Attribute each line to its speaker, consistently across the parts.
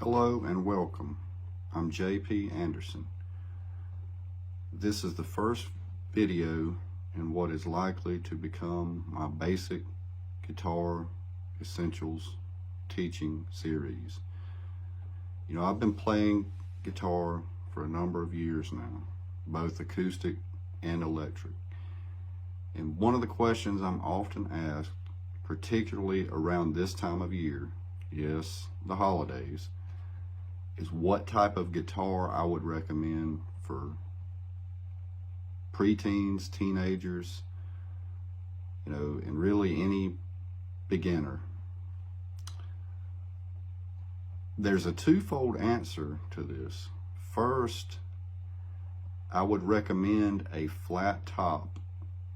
Speaker 1: Hello and welcome. I'm J.P. Anderson. This is the first video in what is likely to become my basic guitar essentials teaching series. You know, I've been playing guitar for a number of years now, both acoustic and electric. And one of the questions I'm often asked, particularly around this time of year, yes, the holidays, is what type of guitar I would recommend for preteens, teenagers, and really any beginner. There's a twofold answer to this. First, I would recommend a flat top,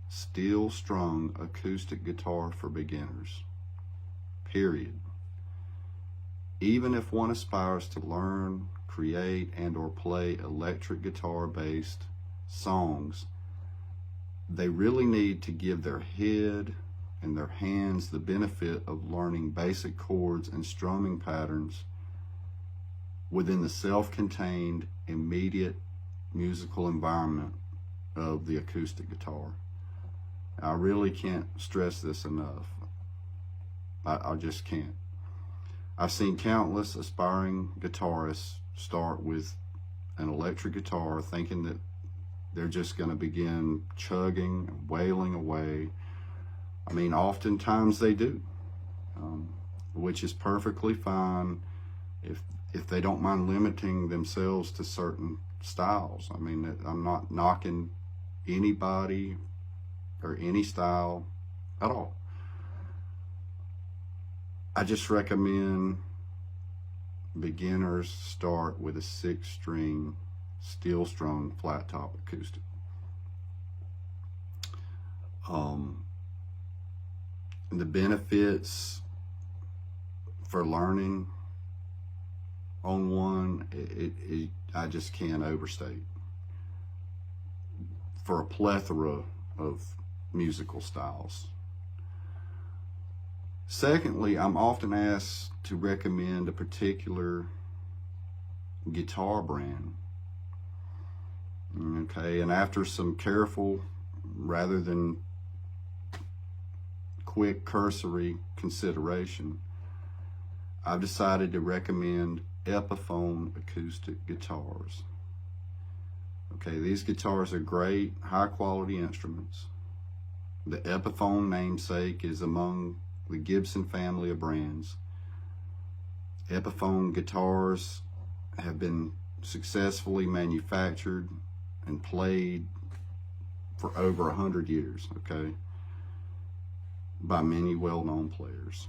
Speaker 1: steel strung acoustic guitar for beginners, period. Even if one aspires to learn, create, and or play electric guitar-based songs, they really need to give their head and their hands the benefit of learning basic chords and strumming patterns within the self-contained, immediate musical environment of the acoustic guitar. I really can't stress this enough. I just can't. I've seen countless aspiring guitarists start with an electric guitar thinking that they're just going to begin chugging and wailing away. I mean, oftentimes they do, which is perfectly fine if they don't mind limiting themselves to certain styles. I mean, I'm not knocking anybody or any style at all. I just recommend beginners start with a 6-string steel strung flat top acoustic. The benefits for learning on one, I just can't overstate, for a plethora of musical styles. Secondly, I'm often asked to recommend a particular guitar brand. Okay, and after some careful, rather than quick cursory consideration, I've decided to recommend Epiphone acoustic guitars. Okay, these guitars are great, high quality instruments. The Epiphone namesake is among the Gibson family of brands. Epiphone guitars have been successfully manufactured and played for over 100 years, okay, by many well-known players.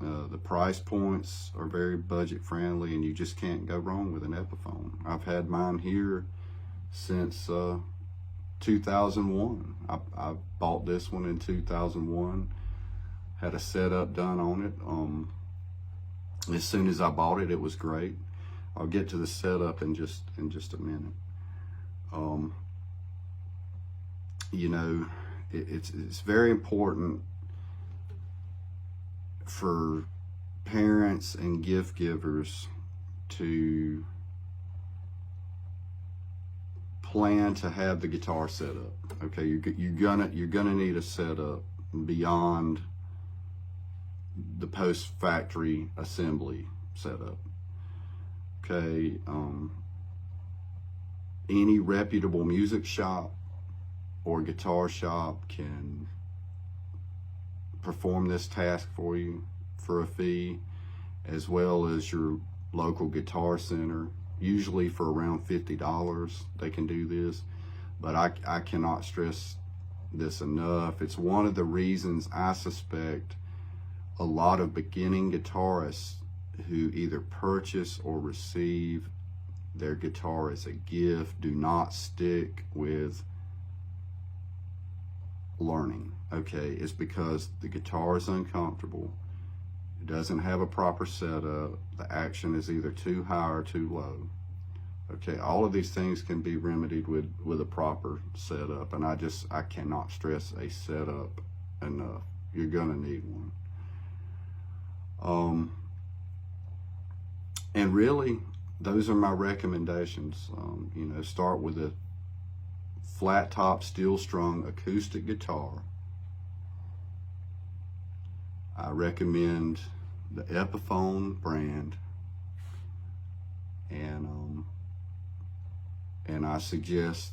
Speaker 1: The price points are very budget friendly, and you just can't go wrong with an Epiphone. I've had mine here since 2001. I bought this one in 2001. Had a setup done on it. As soon as I bought it, it was great. I'll get to the setup in just a minute. It's very important for parents and gift givers to plan to have the guitar set up. Okay, you're gonna need a setup beyond the post-factory assembly setup. Okay, any reputable music shop or guitar shop can perform this task for you for a fee, as well as your local guitar center, usually for around $50 they can do this. But I cannot stress this enough. It's one of the reasons I suspect a lot of beginning guitarists who either purchase or receive their guitar as a gift do not stick with learning. Okay, it's because the guitar is uncomfortable, it doesn't have a proper setup, the action is either too high or too low. Okay, all of these things can be remedied with a proper setup, and I cannot stress a setup enough. You're gonna need one. And really, those are my recommendations. Start with a flat top, steel strung acoustic guitar. I recommend the Epiphone brand, and I suggest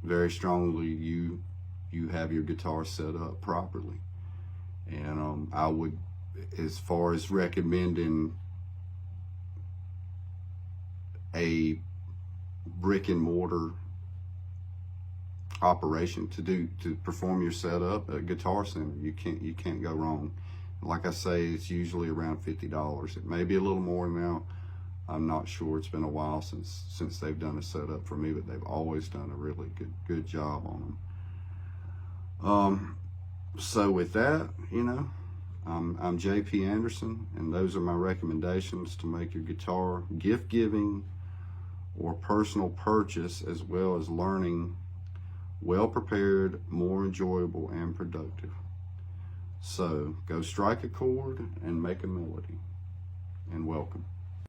Speaker 1: very strongly you have your guitar set up properly. And I would, as far as recommending a brick and mortar operation to perform your setup at Guitar Center, you can't go wrong. Like I say, it's usually around $50. It may be a little more now. I'm not sure. It's been a while since they've done a setup for me, but they've always done a really good job on them. So with that, I'm JP Anderson, and those are my recommendations to make your guitar gift giving or personal purchase, as well as learning, well prepared, more enjoyable, and productive. So go strike a chord and make a melody. And welcome.